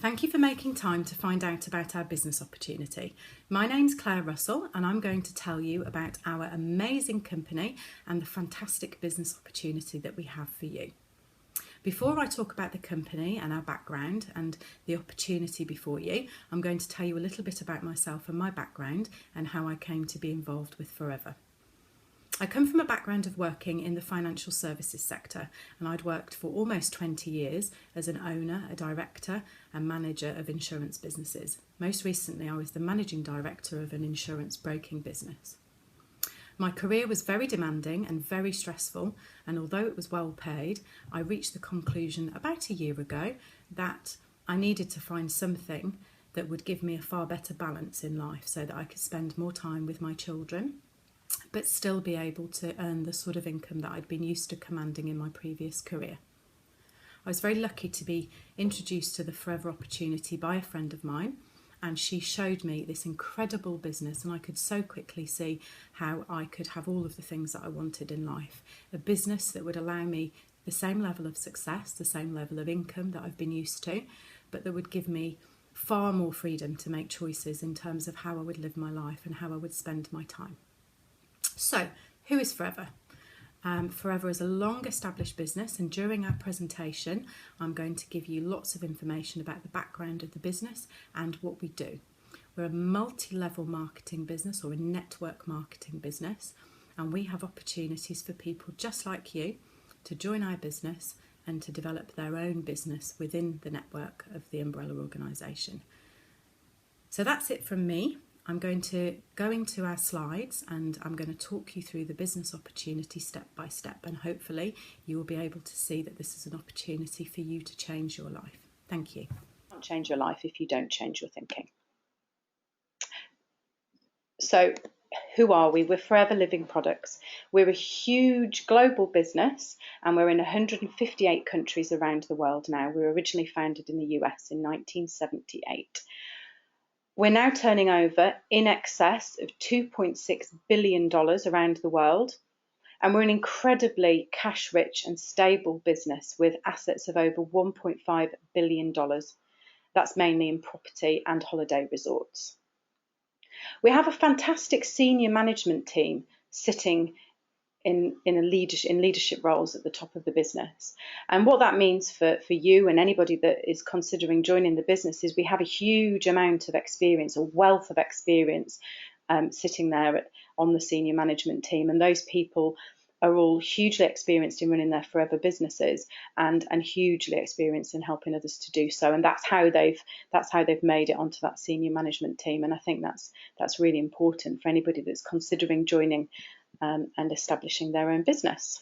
Thank you for making time to find out about our business opportunity. My name's Claire Russell and I'm going to tell you about our amazing company and the fantastic business opportunity that we have for you. Before I talk about the company and our background and the opportunity before you, I'm going to tell you a little bit about myself and my background and how I came to be involved with Forever. I come from a background of working in the financial services sector, and I'd worked for almost 20 years as an owner, a director and manager of insurance businesses. Most recently, I was the managing director of an insurance broking business. My career was very demanding and very stressful, and although it was well paid, I reached the conclusion about a year ago that I needed to find something that would give me a far better balance in life so that I could spend more time with my children, but still be able to earn the sort of income that I'd been used to commanding in my previous career. I was very lucky to be introduced to the Forever opportunity by a friend of mine, and she showed me this incredible business, and I could so quickly see how I could have all of the things that I wanted in life. A business that would allow me the same level of success, the same level of income that I've been used to, but that would give me far more freedom to make choices in terms of how I would live my life and how I would spend my time. So, who is Forever? Forever is a long-established business, and during our presentation I'm going to give you lots of information about the background of the business and what we do. We're a multi-level marketing business, or a network marketing business, and we have opportunities for people just like you to join our business and to develop their own business within the network of the umbrella organisation. So that's it from me. I'm going to go into our slides and I'm going to talk you through the business opportunity step by step, and hopefully you will be able to see that this is an opportunity for you to change your life. Thank you. You can't change your life if you don't change your thinking. So who are we? We're Forever Living Products. We're a huge global business and we're in 158 countries around the world now. We were originally founded in the US in 1978. We're now turning over in excess of $2.6 billion around the world, and we're an incredibly cash-rich and stable business with assets of over $1.5 billion. That's mainly in property and holiday resorts. We have a fantastic senior management team sitting in leadership roles at the top of the business. And what that means for you and anybody that is considering joining the business is we have a huge amount of experience, a wealth of experience sitting there on the senior management team. And those people are all hugely experienced in running their Forever businesses and hugely experienced in helping others to do so. And that's how they've made it onto that senior management team. And I think that's really important for anybody that's considering joining and establishing their own business.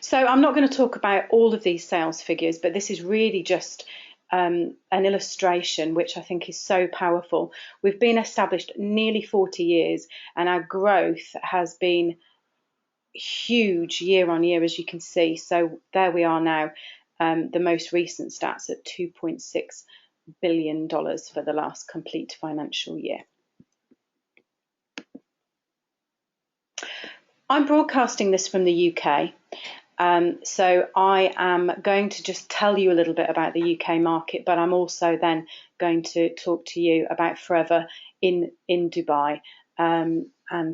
So I'm not going to talk about all of these sales figures, but this is really just an illustration which I think is so powerful. We've been established nearly 40 years and our growth has been huge year on year, as you can see. So there we are now, the most recent stats at $2.6 billion for the last complete financial year. I'm broadcasting this from the UK, so I am going to just tell you a little bit about the UK market, but I'm also then going to talk to you about Forever in Dubai and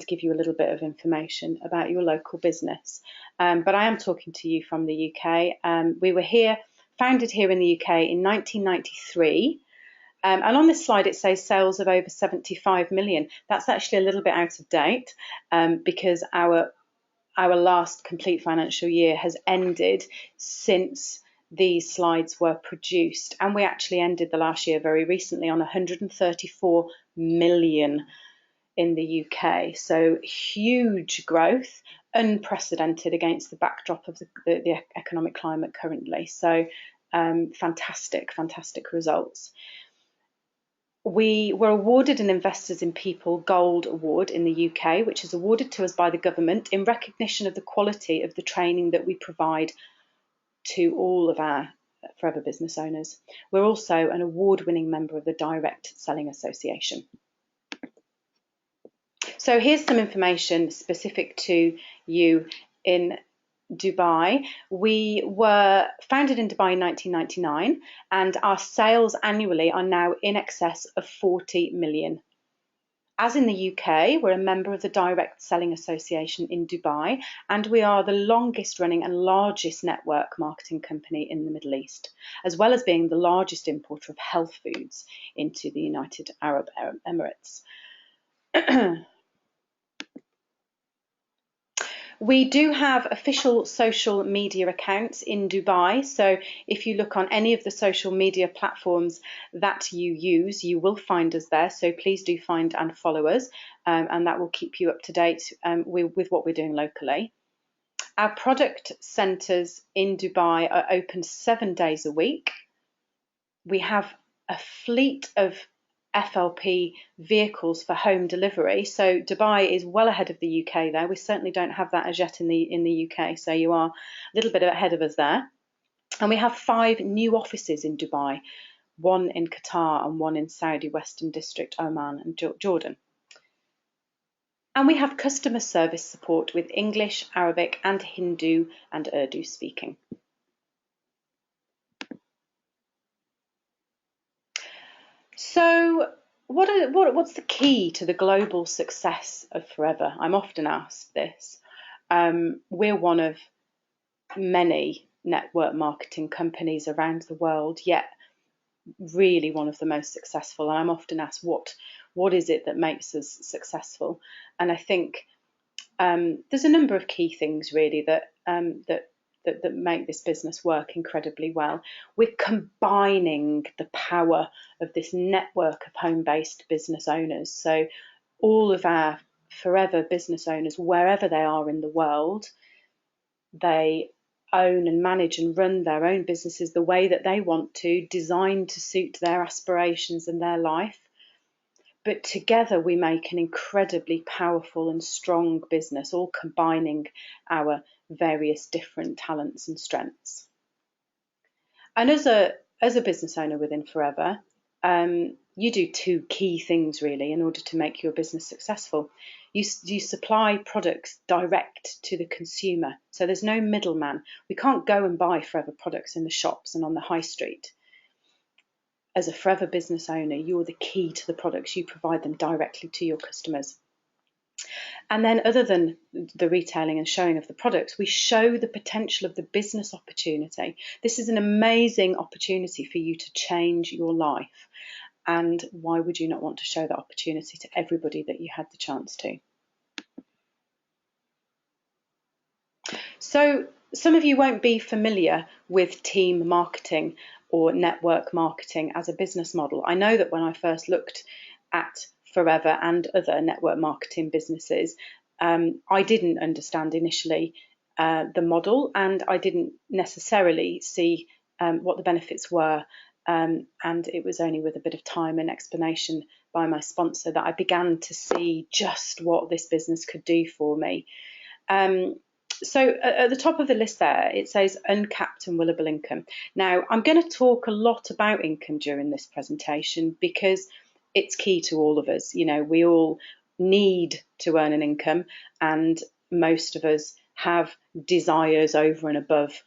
give you a little bit of information about your local business. But I am talking to you from the UK. We were founded here in the UK in 1993. And on this slide, it says sales of over 75 million. That's actually a little bit out of date because our last complete financial year has ended since these slides were produced. And we actually ended the last year very recently on 134 million in the UK. So huge growth, unprecedented against the backdrop of the economic climate currently. So fantastic results. We were awarded an Investors in People Gold Award in the UK, which is awarded to us by the government in recognition of the quality of the training that we provide to all of our Forever business owners. We're also an award-winning member of the Direct Selling Association. So here's some information specific to you in Dubai. We were founded in Dubai in 1999, and our sales annually are now in excess of 40 million. As in the UK, we're a member of the Direct Selling Association in Dubai, and we are the longest running and largest network marketing company in the Middle East, as well as being the largest importer of health foods into the United Arab Emirates. We do have official social media accounts in Dubai. So if you look on any of the social media platforms that you use, you will find us there. So please do find and follow us, and that will keep you up to date with what we're doing locally. Our product centres in Dubai are open 7 days a week. We have a fleet of FLP vehicles for home delivery. So Dubai is well ahead of the UK there. We certainly don't have that as yet in the UK. So you are a little bit ahead of us there. And we have 5 new offices in Dubai, 1 in Qatar and 1 in Saudi Western District, Oman and Jordan. And we have customer service support with English, Arabic and Hindu and Urdu speaking. So what's the key to the global success of Forever? I'm often asked this. We're one of many network marketing companies around the world, yet really one of the most successful. And I'm often asked, what is it that makes us successful? And I think there's a number of key things really that make this business work incredibly well. We're combining the power of this network of home-based business owners. So all of our Forever business owners, wherever they are in the world, they own and manage and run their own businesses the way that they want to, designed to suit their aspirations and their life. But together we make an incredibly powerful and strong business, all combining our various different talents and strengths. And as a business owner within Forever, you do 2 key things really in order to make your business successful. You supply products direct to the consumer, so there's no middleman. We can't go and buy Forever products in the shops and on the high street. As a Forever business owner, you're the key to the products. You provide them directly to your customers. And then other than the retailing and showing of the products, we show the potential of the business opportunity. This is an amazing opportunity for you to change your life. And why would you not want to show that opportunity to everybody that you had the chance to? So some of you won't be familiar with team marketing or network marketing as a business model. I know that when I first looked at Forever and other network marketing businesses, I didn't understand initially the model, and I didn't necessarily see what the benefits were. And it was only with a bit of time and explanation by my sponsor that I began to see just what this business could do for me. So at the top of the list there, it says uncapped and willable income. Now, I'm going to talk a lot about income during this presentation because it's key to all of us. You know, we all need to earn an income, and most of us have desires over and above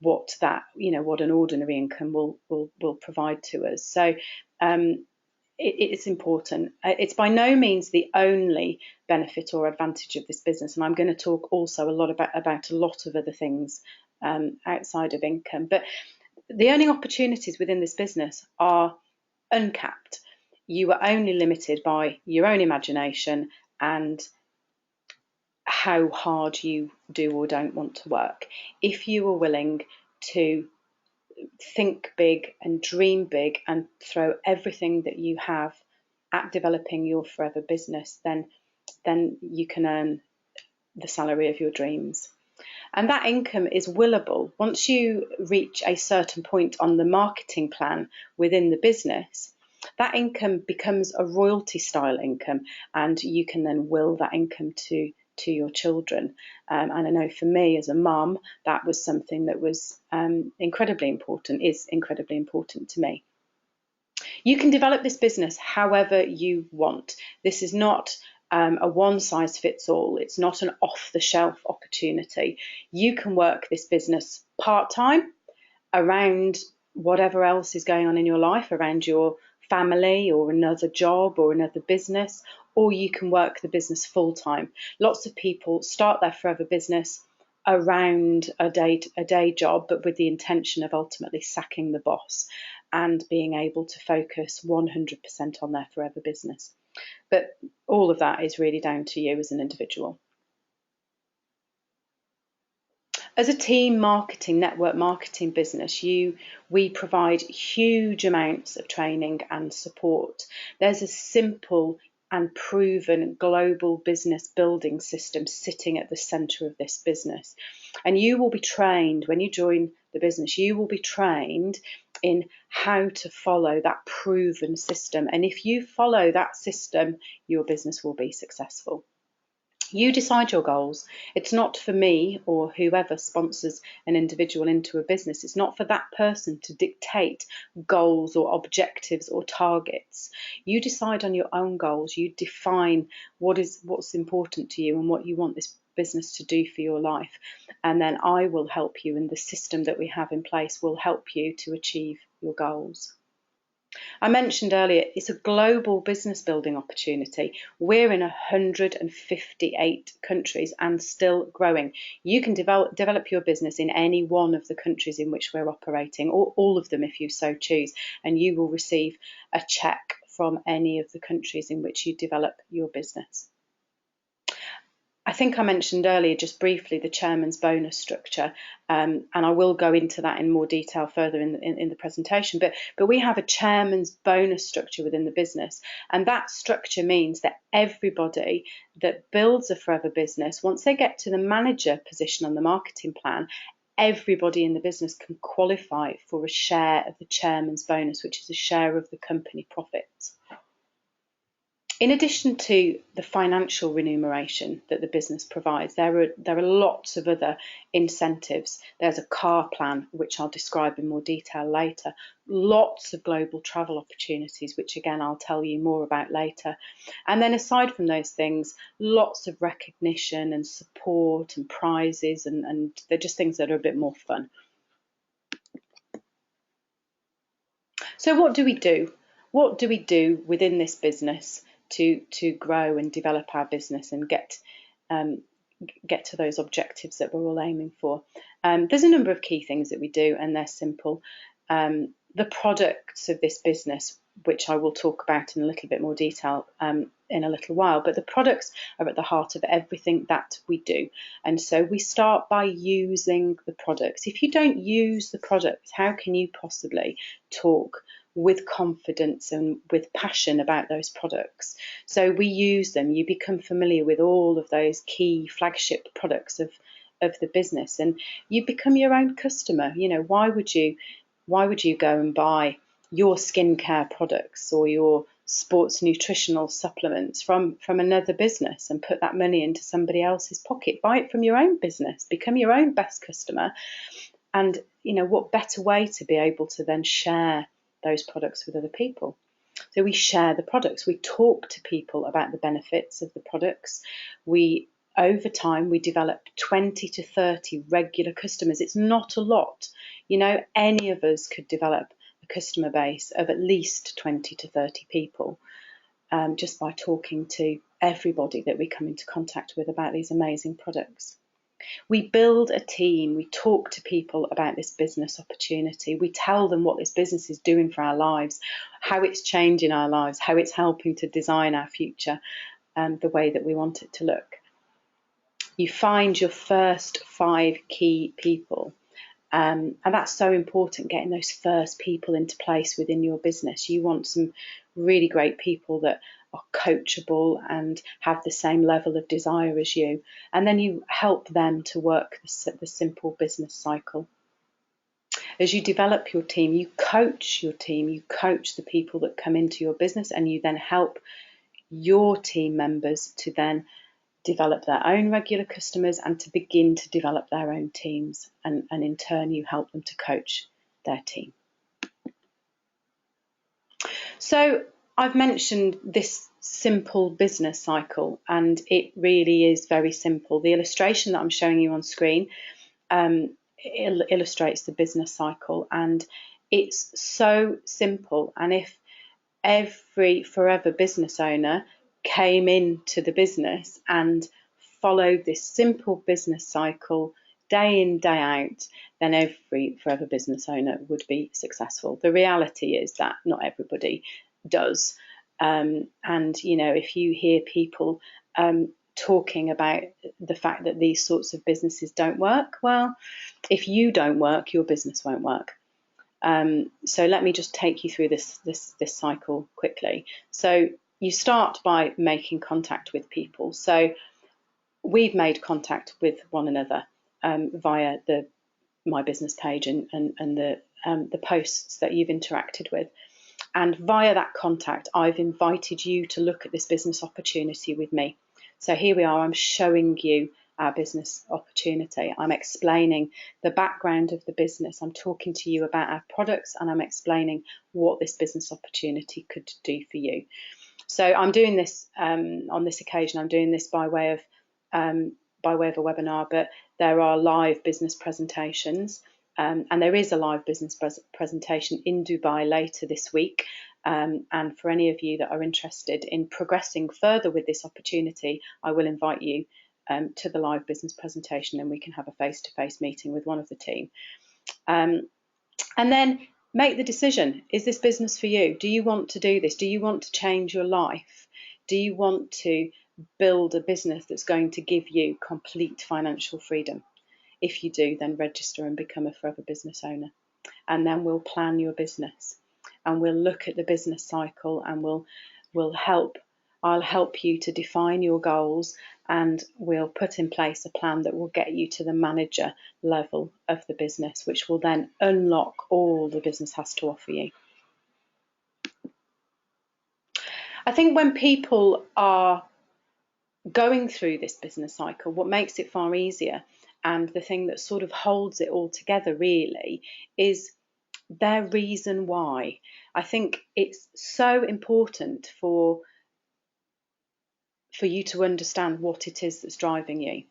what an ordinary income will provide to us. So it's important. It's by no means the only benefit or advantage of this business, and I'm going to talk also a lot about a lot of other things outside of income. But the earning opportunities within this business are uncapped. You are only limited by your own imagination and how hard you do or don't want to work. If you are willing to think big and dream big and throw everything that you have at developing your Forever business, then you can earn the salary of your dreams. And that income is willable. Once you reach a certain point on the marketing plan within the business, that income becomes a royalty style income, and you can then will that income to your children. And I know for me as a mum, that was something that was incredibly important to me. You can develop this business however you want. This is not a one-size-fits-all. It's not an off-the-shelf opportunity. You can work this business part-time around whatever else is going on in your life, around your family or another job or another business, or you can work the business full-time. Lots of people start their forever business around a day job, but with the intention of ultimately sacking the boss and being able to focus 100% on their forever business. But all of that is really down to you as an individual. As a team marketing, network marketing business, we provide huge amounts of training and support. There's a simple and proven global business building system sitting at the centre of this business. And you will be trained, when you join the business, you will be trained in how to follow that proven system. And if you follow that system, your business will be successful. You decide your goals. It's not for me or whoever sponsors an individual into a business. It's not for that person to dictate goals or objectives or targets. You decide on your own goals. You define what's important to you and what you want this business to do for your life. And then I will help you, and the system that we have in place will help you to achieve your goals. I mentioned earlier, it's a global business building opportunity. We're in 158 countries and still growing. You can develop your business in any one of the countries in which we're operating, or all of them if you so choose, and you will receive a check from any of the countries in which you develop your business. I think I mentioned earlier, just briefly, the chairman's bonus structure, and I will go into that in more detail further in the presentation. But we have a chairman's bonus structure within the business, and that structure means that everybody that builds a forever business, once they get to the manager position on the marketing plan, everybody in the business can qualify for a share of the chairman's bonus, which is a share of the company profits. In addition to the financial remuneration that the business provides, there are lots of other incentives. There's a car plan, which I'll describe in more detail later. Lots of global travel opportunities, which again I'll tell you more about later. And then aside from those things, lots of recognition and support and prizes, and they're just things that are a bit more fun. So what do we do? What do we do within this business to grow and develop our business and get to those objectives that we're all aiming for? There's a number of key things that we do, and they're simple. The products of this business, which I will talk about in a little bit more detail in a little while, but the products are at the heart of everything that we do. And so we start by using the products. If you don't use the products, how can you possibly talk with confidence and with passion about those products? So we use them. You become familiar with all of those key flagship products of the business, and you become your own customer. You know, why would you go and buy your skincare products or your sports nutritional supplements from another business and put that money into somebody else's pocket? Buy it from your own business, become your own best customer. And you know, what better way to be able to then share those products with other people? So we share the products, we talk to people about the benefits of the products. Over time, we develop 20 to 30 regular customers. It's not a lot. You know, any of us could develop a customer base of at least 20 to 30 people just by talking to everybody that we come into contact with about these amazing products. We build a team. We talk to people about this business opportunity. We tell them what this business is doing for our lives, how it's changing our lives, how it's helping to design our future the way that we want it to look. You find your first 5 key people. And that's so important, getting those first people into place within your business. You want some really great people that are coachable and have the same level of desire as you. And then you help them to work the simple business cycle. As you develop your team, you coach the people that come into your business, and you then help your team members to then develop their own regular customers and to begin to develop their own teams, and in turn you help them to coach their team. So I've mentioned this simple business cycle, and it really is very simple. The illustration that I'm showing you on screen illustrates the business cycle, and it's so simple. And if every forever business owner came into the business and followed this simple business cycle day in, day out, then every forever business owner would be successful. The reality is that not everybody does. And, you know, if you hear people talking about the fact that these sorts of businesses don't work, well, if you don't work, your business won't work. So let me just take you through this cycle quickly. So you start by making contact with people. So we've made contact with one another via my business page and the posts that you've interacted with. And via that contact, I've invited you to look at this business opportunity with me. So here we are, I'm showing you our business opportunity. I'm explaining the background of the business. I'm talking to you about our products, and I'm explaining what this business opportunity could do for you. So I'm doing this on this occasion. I'm doing this by way of a webinar, but there are live business presentations. And there is a live business presentation in Dubai later this week. And for any of you that are interested in progressing further with this opportunity, I will invite you to the live business presentation, and we can have a face-to-face meeting with one of the team. And then make the decision. Is this business for you? Do you want to do this? Do you want to change your life? Do you want to build a business that's going to give you complete financial freedom? If you do, then register and become a forever business owner. And then we'll plan your business, and we'll look at the business cycle, and I'll help you to define your goals, and we'll put in place a plan that will get you to the manager level of the business, which will then unlock all the business has to offer you. I think when people are going through this business cycle, what makes it far easier, and the thing that sort of holds it all together really, is their reason why. I think it's so important for you to understand what it is that's driving you.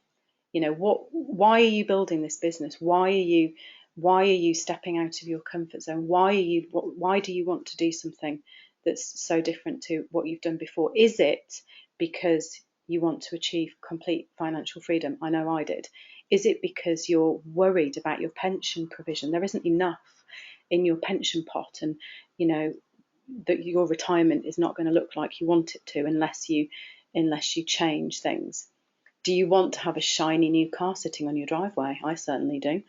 You know, why are you building this business? Why are you stepping out of your comfort zone? Why do you want to do something that's so different to what you've done before? Is it because you want to achieve complete financial freedom? I know I did. Is it because you're worried about your pension provision? There isn't enough in your pension pot, and you know that your retirement is not going to look like you want it to unless you change things. Do you want to have a shiny new car sitting on your driveway? I certainly do.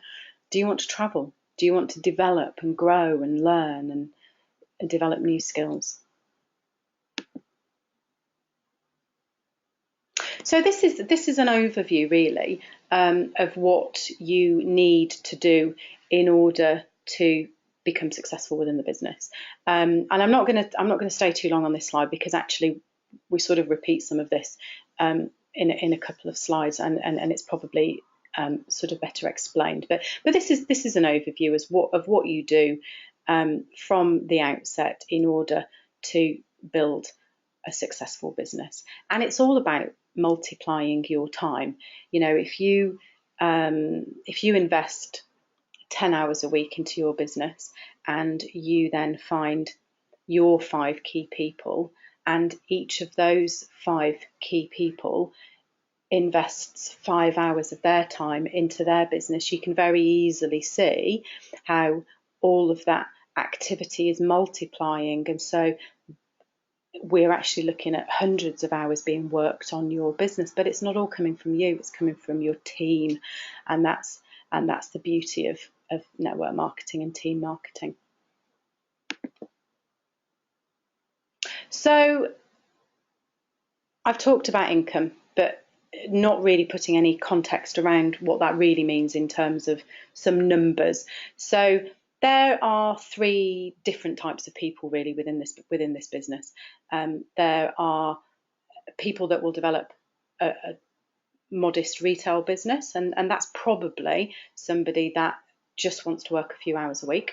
Do you want to travel? Do you want to develop and grow and learn and develop new skills? So this is an overview really of what you need to do in order to become successful within the business. And I'm not going to stay too long on this slide, because actually we sort of repeat some of this in a couple of slides, and it's probably sort of better explained. But this is an overview of what you do from the outset in order to build a successful business. And it's all about multiplying your time. You know, if you invest 10 hours a week into your business, and you then find your 5 key people, and each of those 5 key people invests 5 hours of their time into their business, you can very easily see how all of that activity is multiplying. And so we're actually looking at hundreds of hours being worked on your business, but it's not all coming from you, it's coming from your team. And that's the beauty of network marketing and team marketing. So I've talked about income, but not really putting any context around what that really means in terms of some numbers. So there are 3 different types of people really within this business. There are people that will develop a modest retail business, and that's probably somebody that just wants to work a few hours a week.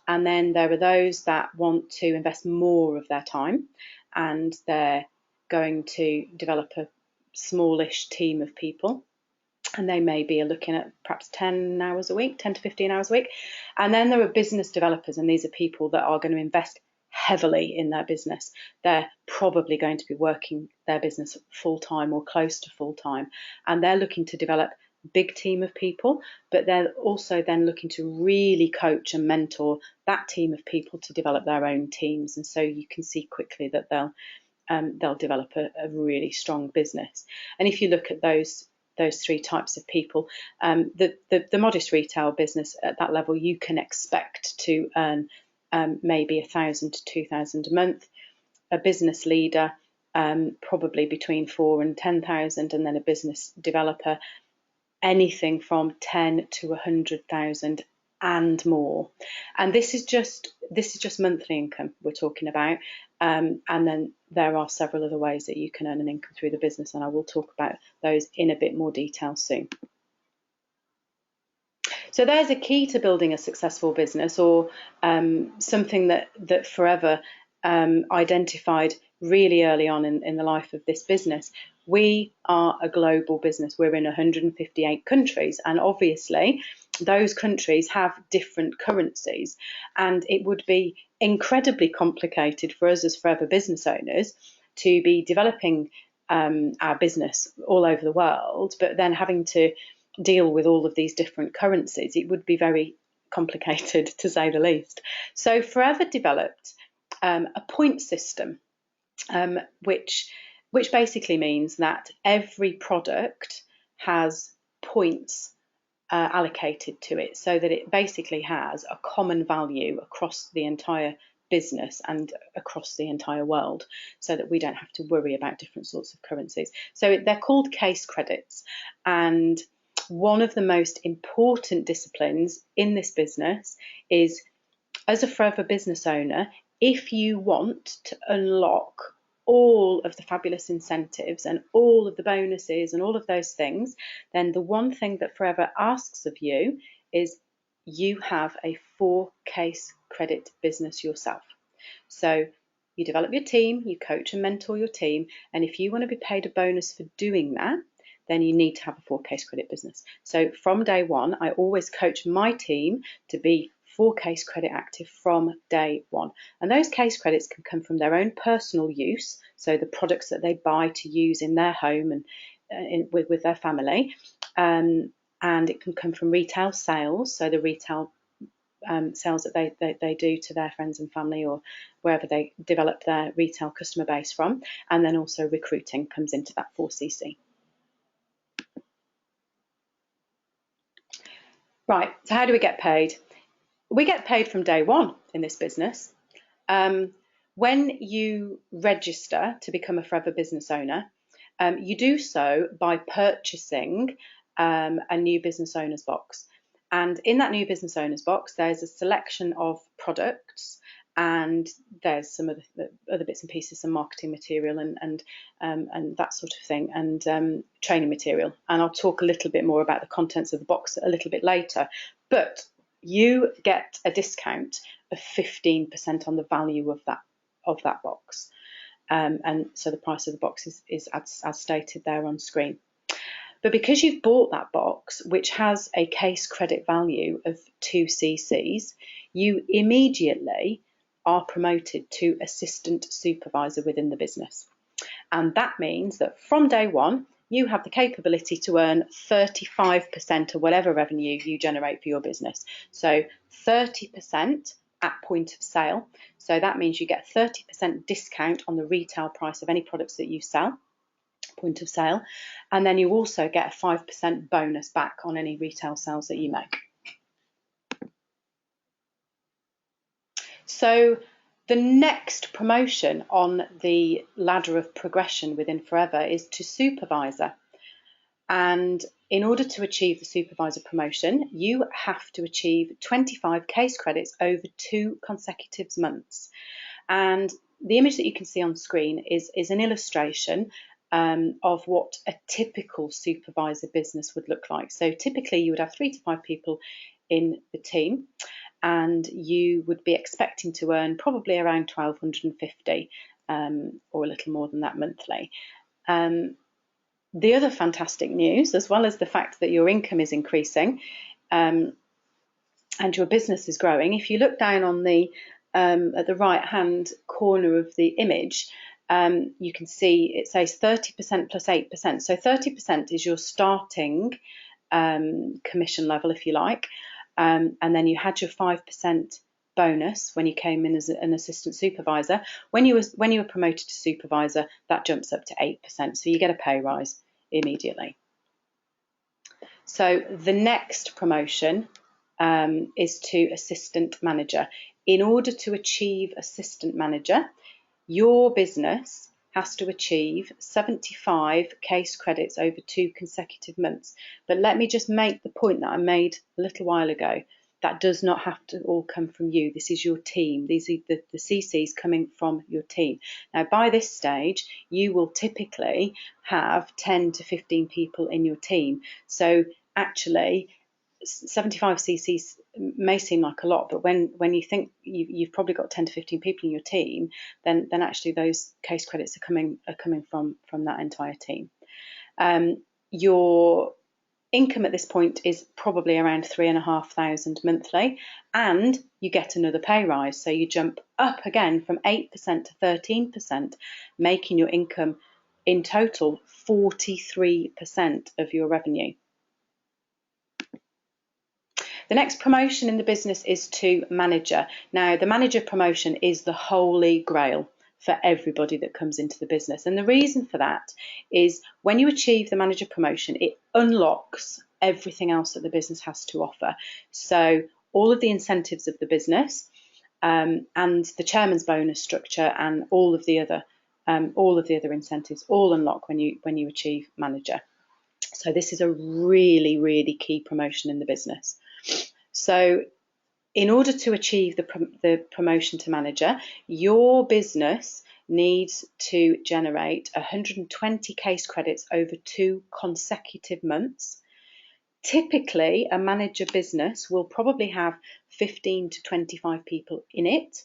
And then there are those that want to invest more of their time, and they're going to develop a smallish team of people, and they maybe are looking at perhaps 10 hours a week, 10 to 15 hours a week. And then there are business developers, and these are people that are going to invest heavily in their business. They're probably going to be working their business full-time or close to full-time, and they're looking to develop a big team of people, but they're also then looking to really coach and mentor that team of people to develop their own teams. And so you can see quickly that they'll develop a really strong business. And if you look at those three types of people, the modest retail business at that level, you can expect to earn maybe 1,000 to 2,000 a month. A business leader, probably between 4,000 and 10,000, and then a business developer, anything from 10 to 100,000 and more. And this is just monthly income we're talking about. And then there are several other ways that you can earn an income through the business, and I will talk about those in a bit more detail soon. So there's a key to building a successful business, or something that Forever identified really early on in the life of this business. We are a global business. We're in 158 countries, and obviously those countries have different currencies, and it would be incredibly complicated for us as Forever business owners to be developing our business all over the world, but then having to deal with all of these different currencies. It would be very complicated, to say the least. So Forever developed a point system, which basically means that every product has points allocated to it, so that it basically has a common value across the entire business and across the entire world, so that we don't have to worry about different sorts of currencies. So they're called case credits, and one of the most important disciplines in this business is, as a Forever business owner, if you want to unlock all of the fabulous incentives and all of the bonuses and all of those things, then the one thing that Forever asks of you is you have a 4 case credit business yourself. So you develop your team, you coach and mentor your team, and if you want to be paid a bonus for doing that, then you need to have a 4 case credit business. So from day one, I always coach my team to be 4 case credit active from day one. And those case credits can come from their own personal use, so the products that they buy to use in their home and with their family. And it can come from retail sales, so the retail sales that they do to their friends and family, or wherever they develop their retail customer base from. And then also recruiting comes into that 4cc. Right, so how do we get paid? We get paid from day one in this business. When you register to become a Forever business owner, you do so by purchasing a new business owner's box. And in that new business owner's box, there's a selection of products, and there's some other bits and pieces, some marketing material and that sort of thing, and training material. And I'll talk a little bit more about the contents of the box a little bit later. But you get a discount of 15% on the value of that box. And so the price of the box is as stated there on screen. But because you've bought that box, which has a case credit value of 2cc's, you immediately are promoted to assistant supervisor within the business. And that means that from day one, you have the capability to earn 35% of whatever revenue you generate for your business. So 30% at point of sale. So that means you get 30% discount on the retail price of any products that you sell, point of sale. And then you also get a 5% bonus back on any retail sales that you make. So the next promotion on the ladder of progression within Forever is to supervisor. And in order to achieve the supervisor promotion, you have to achieve 25 case credits over 2 consecutive months. And the image that you can see on screen is an illustration of what a typical supervisor business would look like. So typically you would have 3 to 5 people in the team, and you would be expecting to earn probably around 1,250 or a little more than that monthly. The other fantastic news, as well as the fact that your income is increasing and your business is growing, if you look down on the at the right hand corner of the image, you can see it says 30% plus 8%. So 30% is your starting commission level, if you like, and then you had your 5% bonus when you came in as an assistant supervisor. When you were promoted to supervisor, that jumps up to 8%, so you get a pay rise immediately. So the next promotion is to assistant manager. In order to achieve assistant manager, your business has to achieve 75 case credits over 2 consecutive months. But let me just make the point that I made a little while ago. That does not have to all come from you. This is your team. These are the CCs coming from your team. Now, by this stage, you will typically have 10 to 15 people in your team. So actually, 75 CCs may seem like a lot, but when you think you've probably got 10 to 15 people in your team, then actually those case credits are coming from that entire team. Your income at this point is probably around 3,500 monthly, and you get another pay rise. So you jump up again from 8% to 13%, making your income in total 43% of your revenue. The next promotion in the business is to manager. Now, the manager promotion is the holy grail for everybody that comes into the business. And the reason for that is when you achieve the manager promotion, it unlocks everything else that the business has to offer. So all of the incentives of the business and the chairman's bonus structure and all of the other incentives all unlock when you achieve manager. So this is a really, really key promotion in the business. So in order to achieve the promotion to manager, your business needs to generate 120 case credits over 2 consecutive months. Typically, a manager business will probably have 15 to 25 people in it.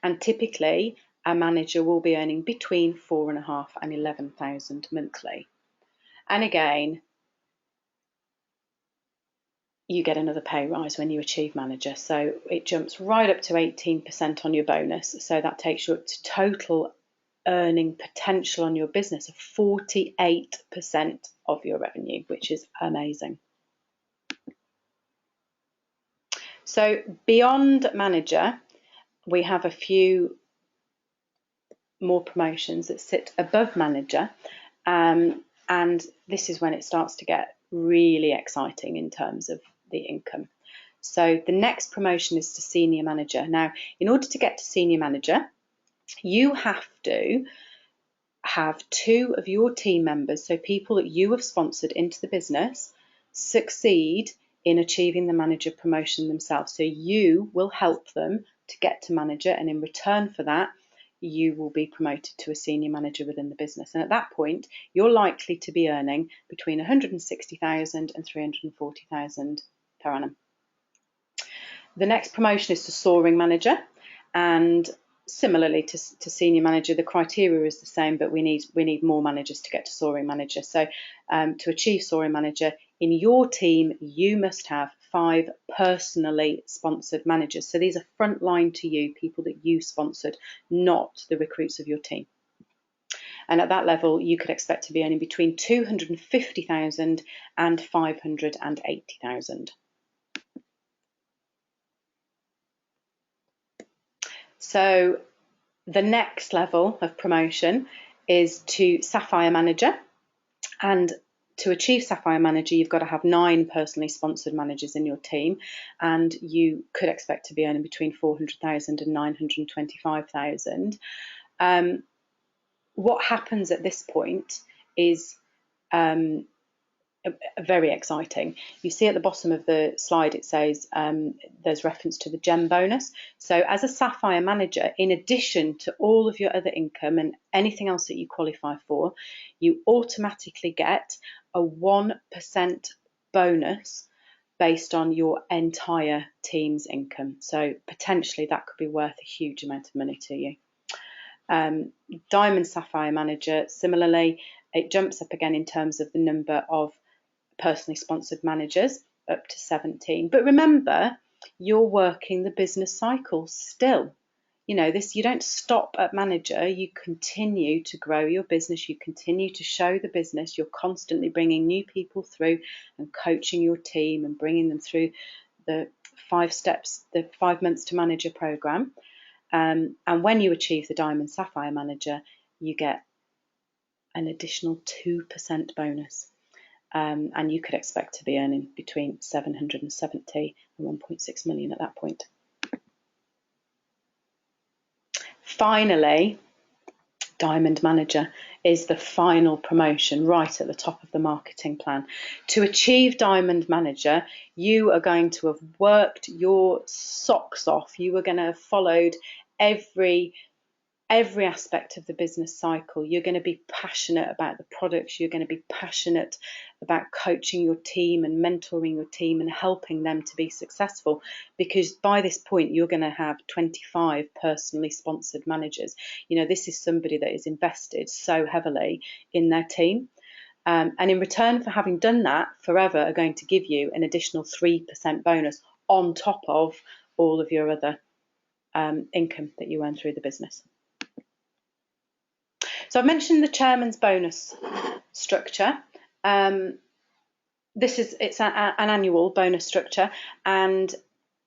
And typically, a manager will be earning between 4,500 and 11,000 monthly. And again, you get another pay rise when you achieve manager. So it jumps right up to 18% on your bonus. So that takes you up to total earning potential on your business of 48% of your revenue, which is amazing. So beyond manager, we have a few more promotions that sit above manager. And this is when it starts to get really exciting in terms of the income. So the next promotion is to senior manager. Now, in order to get to senior manager, you have to have 2 of your team members, so people that you have sponsored into the business, succeed in achieving the manager promotion themselves. So you will help them to get to manager, and in return for that, you will be promoted to a senior manager within the business. And at that point, you're likely to be earning between 160,000 and 340,000 per annum. The next promotion is to soaring manager, and similarly to senior manager, the criteria is the same, but we need more managers to get to soaring manager. So to achieve soaring manager, in your team, you must have 5 personally sponsored managers. So these are frontline to you, people that you sponsored, not the recruits of your team. And at that level, you could expect to be earning between 250,000 and 580,000. So the next level of promotion is to Sapphire Manager. And to achieve Sapphire Manager, you've got to have 9 personally sponsored managers in your team. And you could expect to be earning between 400,000 and 925,000. What happens at this point is very exciting. You see at the bottom of the slide it says there's reference to the gem bonus. So as a Sapphire Manager, in addition to all of your other income and anything else that you qualify for, you automatically get a 1% bonus based on your entire team's income. So potentially that could be worth a huge amount of money to you. Diamond Sapphire Manager, similarly, it jumps up again in terms of the number of personally sponsored managers, up to 17. But remember, you're working the business cycle still. You know, this, you don't stop at manager, you continue to grow your business, you continue to show the business, you're constantly bringing new people through and coaching your team and bringing them through the 5 steps, the 5 months to manager program. And when you achieve the Diamond Sapphire Manager, you get an additional 2% bonus. And you could expect to be earning between 770 and 1.6 million at that point. Finally, Diamond Manager is the final promotion right at the top of the marketing plan. To achieve Diamond Manager, you are going to have worked your socks off. You are going to have followed every aspect of the business cycle. You're going to be passionate about the products. You're going to be passionate about coaching your team and mentoring your team and helping them to be successful, because by this point you're going to have 25 personally sponsored managers. You know, this is somebody that is invested so heavily in their team. And in return for having done that, Forever are going to give you an additional 3% bonus on top of all of your other income that you earn through the business. So I've mentioned the chairman's bonus structure. It's an annual bonus structure, and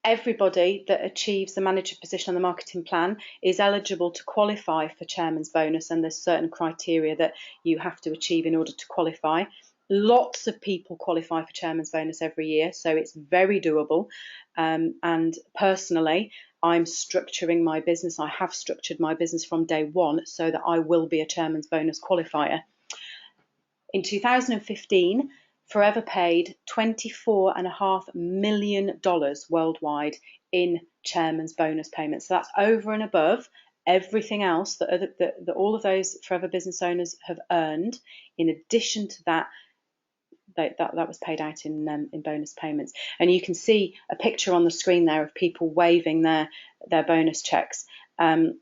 everybody that achieves the manager position on the marketing plan is eligible to qualify for chairman's bonus, and there's certain criteria that you have to achieve in order to qualify. Lots of people qualify for chairman's bonus every year, so it's very doable. And personally, I'm structuring my business. I have structured my business from day one so that I will be a chairman's bonus qualifier. In 2015, Forever paid $24.5 million worldwide in chairman's bonus payments. So that's over and above everything else that all of those Forever business owners have earned. In addition to that, that was paid out in bonus payments. And you can see a picture on the screen there of people waving their bonus checks. And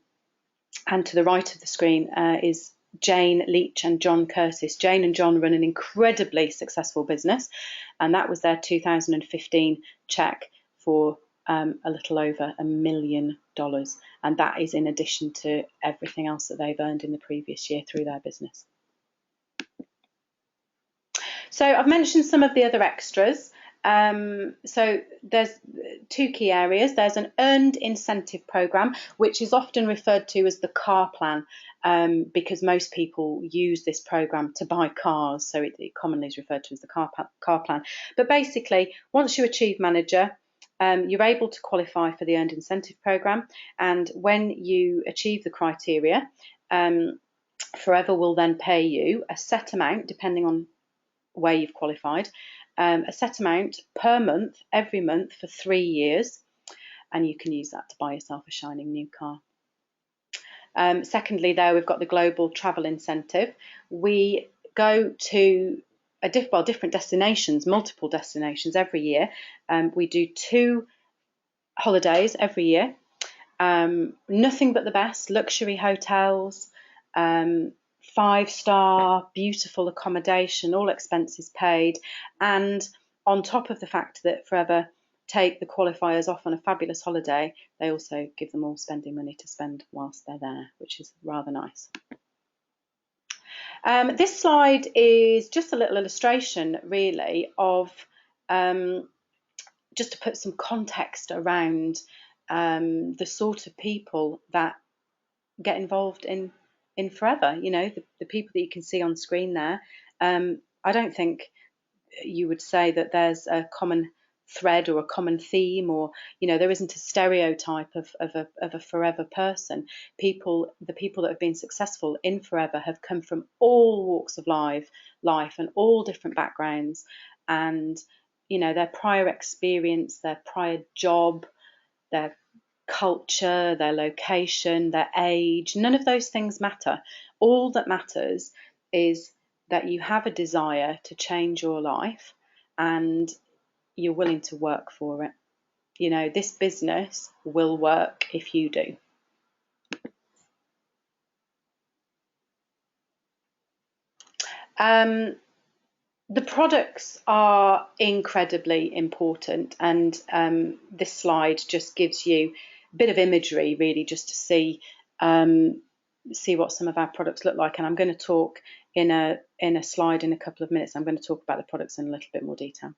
to the right of the screen is Jane Leach and John Curtis. Jane and John run an incredibly successful business, and that was their 2015 check for a little over $1 million. And that is in addition to everything else that they've earned in the previous year through their business. So I've mentioned some of the other extras. So there's 2 key areas. There's an earned incentive program, which is often referred to as the car plan, because most people use this program to buy cars. So it commonly is referred to as the car plan. But basically, once you achieve manager, you're able to qualify for the earned incentive program. And when you achieve the criteria, Forever will then pay you a set amount, depending on where you've qualified, a set amount per month, every month for 3 years, and you can use that to buy yourself a shining new car. Secondly, there we've got the global travel incentive. We go to different destinations, multiple destinations every year. We do 2 holidays every year. Nothing but the best, luxury hotels, 5-star, beautiful accommodation, all expenses paid. And on top of the fact that Forever take the qualifiers off on a fabulous holiday, they also give them all spending money to spend whilst they're there, which is rather nice. This slide is just a little illustration, really, of just to put some context around the sort of people that get involved in Forever. You know, the people that you can see on screen there. I don't think you would say that there's a common thread or a common theme, or, you know, there isn't a stereotype of a Forever person. The people that have been successful in Forever have come from all walks of life and all different backgrounds, and, you know, their prior experience, their prior job, their culture, their location, their age, none of those things matter. All that matters is that you have a desire to change your life and you're willing to work for it. You know, this business will work if you do. The products are incredibly important, and this slide just gives you a bit of imagery, really, just to see what some of our products look like. And I'm going to talk in a slide in a couple of minutes. I'm going to talk about the products in a little bit more detail.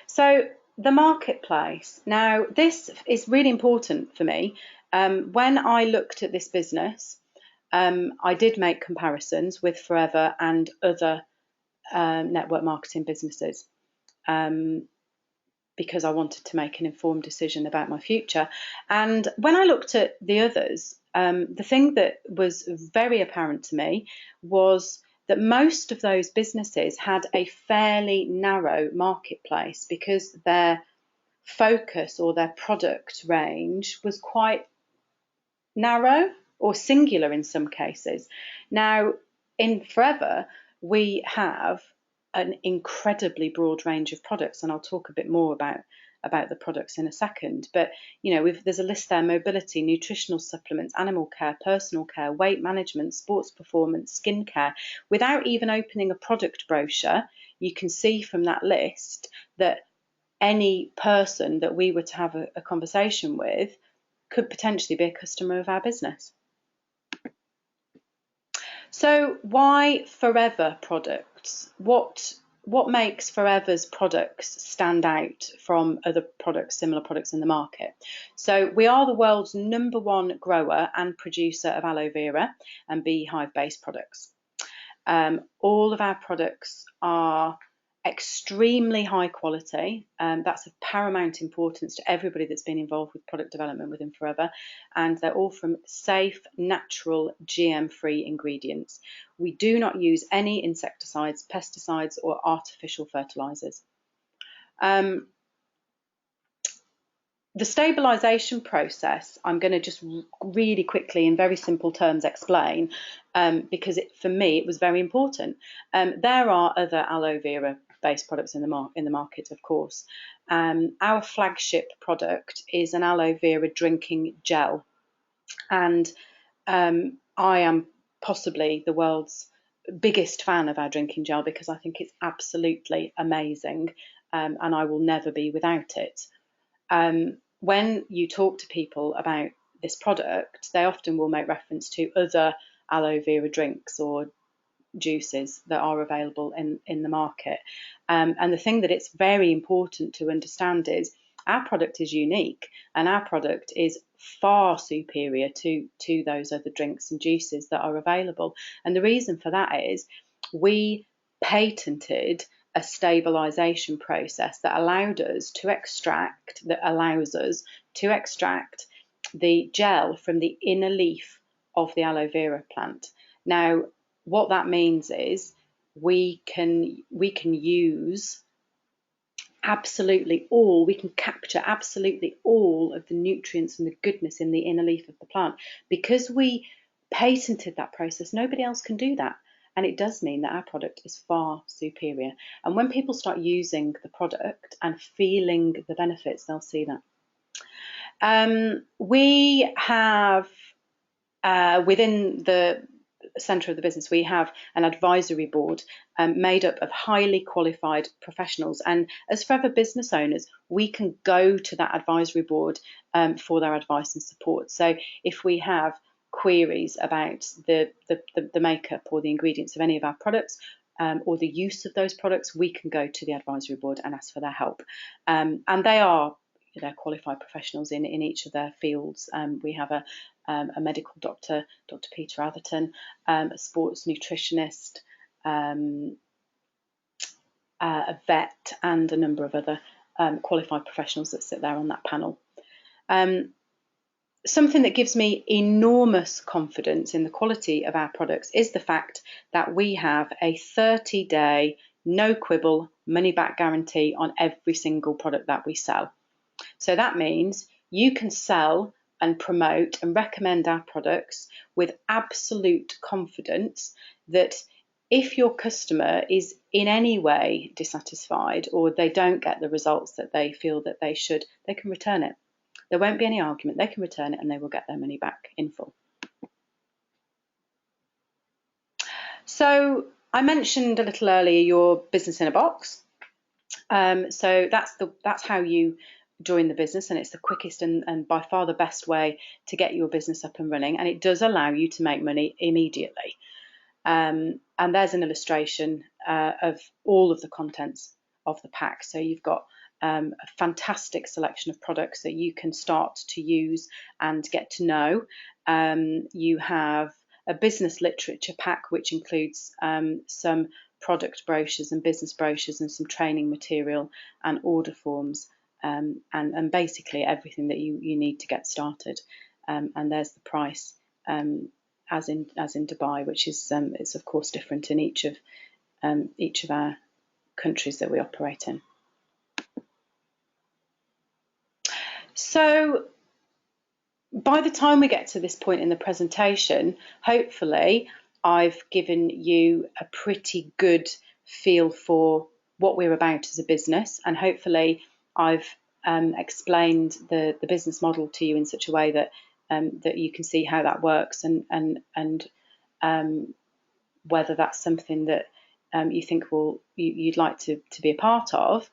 So the marketplace. Now, this is really important for me. When I looked at this business, I did make comparisons with Forever and other network marketing businesses because I wanted to make an informed decision about my future. And when I looked at the others, the thing that was very apparent to me was that most of those businesses had a fairly narrow marketplace because their focus or their product range was quite narrow or singular in some cases. Now, in Forever, we have an incredibly broad range of products, and I'll talk a bit more about the products in a second. But there's a list there: mobility, nutritional supplements, animal care, personal care, weight management, sports performance, skincare. Without even opening a product brochure, you can see from that list that any person that we were to have a conversation with could potentially be a customer of our business. So why Forever products? What makes Forever's products stand out from other products, similar products in the market? So we are the world's #1 grower and producer of aloe vera and beehive-based products. All of our products are extremely high quality. That's of paramount importance to everybody that's been involved with product development within Forever, and they're all from safe, natural, GM-free ingredients. We do not use any insecticides, pesticides, or artificial fertilizers. The stabilisation process, I'm going to just really quickly, in very simple terms, explain, because for me it was very important. There are other aloe vera based products in the market, of course. Our flagship product is an aloe vera drinking gel, and I am possibly the world's biggest fan of our drinking gel because I think it's absolutely amazing, and I will never be without it. When you talk to people about this product, they often will make reference to other aloe vera drinks or juices that are available in the market. And the thing that it's very important to understand is our product is unique, and our product is far superior to those other drinks and juices that are available. And the reason for that is we patented a stabilisation process that allows us to extract the gel from the inner leaf of the aloe vera plant. Now, what that means is we can use we can capture absolutely all of the nutrients and the goodness in the inner leaf of the plant. Because we patented that process, nobody else can do that. And it does mean that our product is far superior. And when people start using the product and feeling the benefits, they'll see that. We have, within the centre of the business, we have an advisory board made up of highly qualified professionals. And as Forever business owners, we can go to that advisory board for their advice and support. So if we have queries about the makeup or the ingredients of any of our products, or the use of those products, we can go to the advisory board and ask for their help. And they're qualified professionals in each of their fields. We have a medical doctor, Dr. Peter Atherton, a sports nutritionist, a vet, and a number of other qualified professionals that sit there on that panel. Something that gives me enormous confidence in the quality of our products is the fact that we have a 30-day, no quibble, money-back guarantee on every single product that we sell. So that means you can sell and promote and recommend our products with absolute confidence that if your customer is in any way dissatisfied or they don't get the results that they feel that they should, they can return it. There won't be any argument. They can return it and they will get their money back in full. So I mentioned a little earlier your business in a box. So that's how you join the business, and it's the quickest and by far the best way to get your business up and running, and it does allow you to make money immediately. And there's an illustration of all of the contents of the pack. So you've got a fantastic selection of products that you can start to use and get to know. You have a business literature pack, which includes some product brochures and business brochures and some training material and order forms, and basically everything that you need to get started. And there's the price, as in Dubai, which is of course different in each of our countries that we operate in. So by the time we get to this point in the presentation, hopefully I've given you a pretty good feel for what we're about as a business, and hopefully I've explained the business model to you in such a way that that you can see how that works, and whether that's something that you think you'd like to be a part of.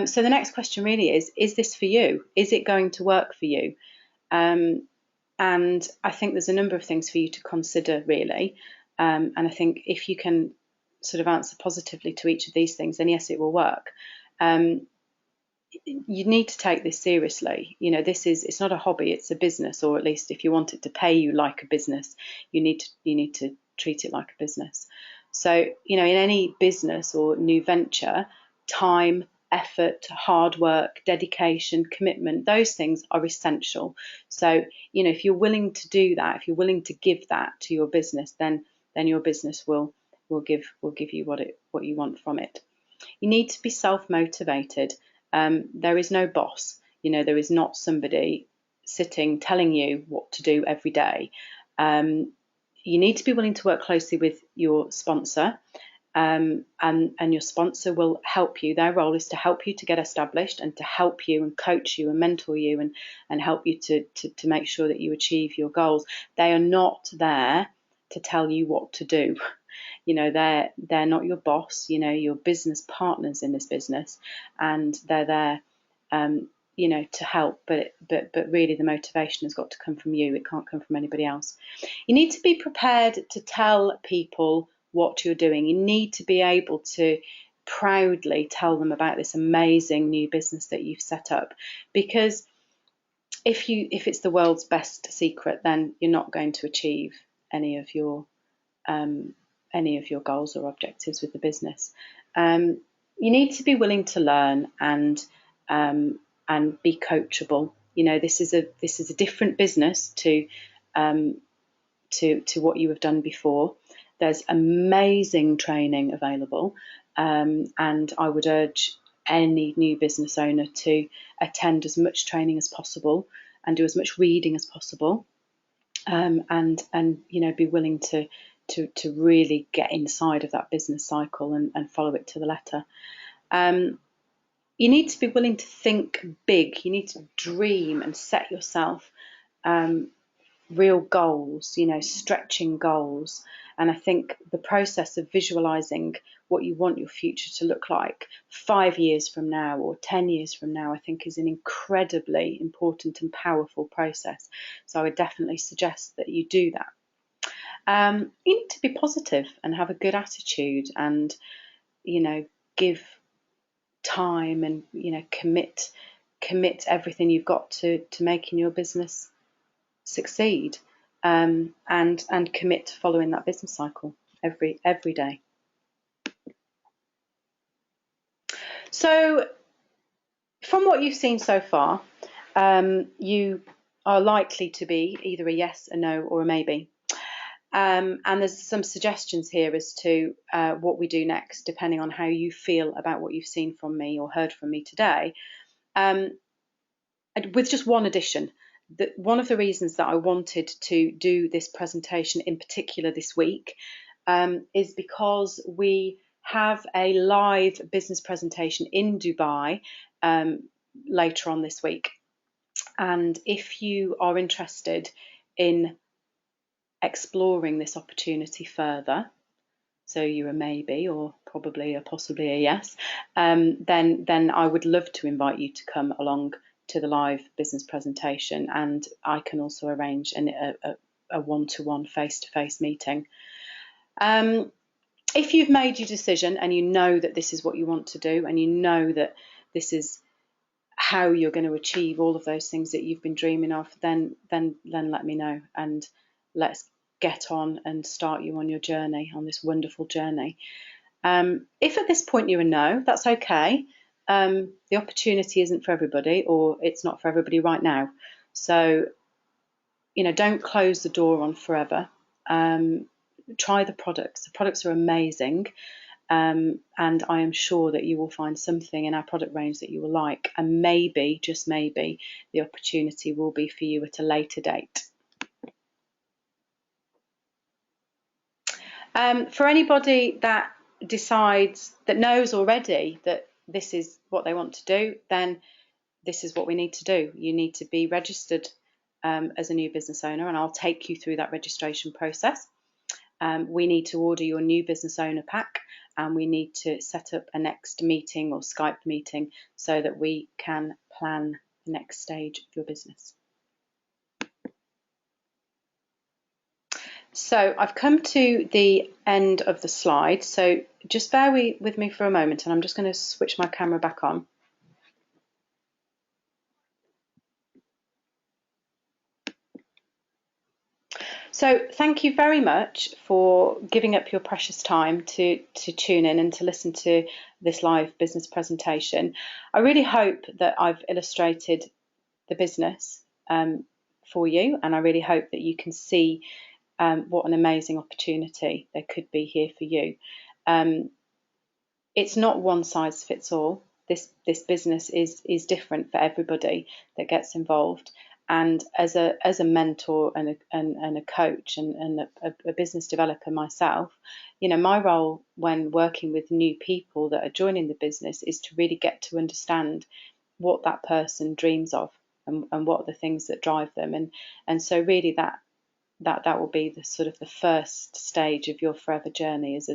So the next question really is this for you? Is it going to work for you? And I think there's a number of things for you to consider, really. And I think if you can sort of answer positively to each of these things, then yes, it will work. You need to take this seriously. You know, it's not a hobby, it's a business, or at least if you want it to pay you like a business, you need to treat it like a business. So, you know, in any business or new venture, time, effort, hard work, dedication, commitment, those things are essential. So, you know, if you're willing to do that, if you're willing to give that to your business, then your business will give you what you want from it. You need to be self-motivated. There is no boss. You know, there is not somebody sitting telling you what to do every day. You need to be willing to work closely with your sponsor, and your sponsor will help you. Their role is to help you to get established and to help you and coach you and mentor you and help you to make sure that you achieve your goals. They are not there to tell you what to do. You know, they're not your boss. You know, you're business partners in this business, and they're there, you know, to help. But really, the motivation has got to come from you. It can't come from anybody else. You need to be prepared to tell people what you're doing. You need to be able to proudly tell them about this amazing new business that you've set up, because if it's the world's best secret, then you're not going to achieve any of your goals or objectives with the business. You need to be willing to learn and be coachable. You know, this is a different business to what you have done before. There's amazing training available, and I would urge any new business owner to attend as much training as possible and do as much reading as possible, and you know, be willing to really get inside of that business cycle and follow it to the letter. You need to be willing to think big. You need to dream and set yourself real goals, you know, stretching goals. And I think the process of visualizing what you want your future to look like 5 years from now or 10 years from now, I think is an incredibly important and powerful process. So I would definitely suggest that you do that. You need to be positive and have a good attitude, and, you know, give time and, you know, commit everything you've got to making your business succeed, and commit to following that business cycle every day. So from what you've seen so far, you are likely to be either a yes, a no, or a maybe. And there's some suggestions here as to what we do next, depending on how you feel about what you've seen from me or heard from me today. With just one addition, that one of the reasons that I wanted to do this presentation in particular this week is because we have a live business presentation in Dubai later on this week. And if you are interested in exploring this opportunity further, so you're a maybe or probably or possibly a yes, then I would love to invite you to come along to the live business presentation, and I can also arrange a one-to-one face-to-face meeting. If you've made your decision and you know that this is what you want to do, and you know that this is how you're going to achieve all of those things that you've been dreaming of, then let me know, and let's get on and start you on your journey, on this wonderful journey. If at this point you're a no, that's okay. The opportunity isn't for everybody, or it's not for everybody right now. So, don't close the door on forever. Try the products. The products are amazing. And I am sure that you will find something in our product range that you will like, and maybe, just maybe, the opportunity will be for you at a later date. For anybody that decides, that knows already that this is what they want to do, then this is what we need to do. You need to be registered as a new business owner, and I'll take you through that registration process. We need to order your new business owner pack, and we need to set up a next meeting or Skype meeting so that we can plan the next stage of your business. So I've come to the end of the slide, so just bear with me for a moment, and I'm just going to switch my camera back on. So thank you very much for giving up your precious time to tune in and to listen to this live business presentation. I really hope that I've illustrated the business for you, and I really hope that you can see what an amazing opportunity there could be here for you. It's not one size fits all. This business is different for everybody that gets involved. And as a mentor and a coach and a business developer myself, my role when working with new people that are joining the business is to really get to understand what that person dreams of, and what are the things that drive them. And so really that will be the sort of the first stage of your forever journey, is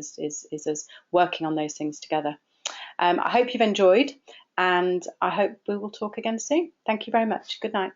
us working on those things together. I hope you've enjoyed, and I hope we will talk again soon. Thank you very much. Good night.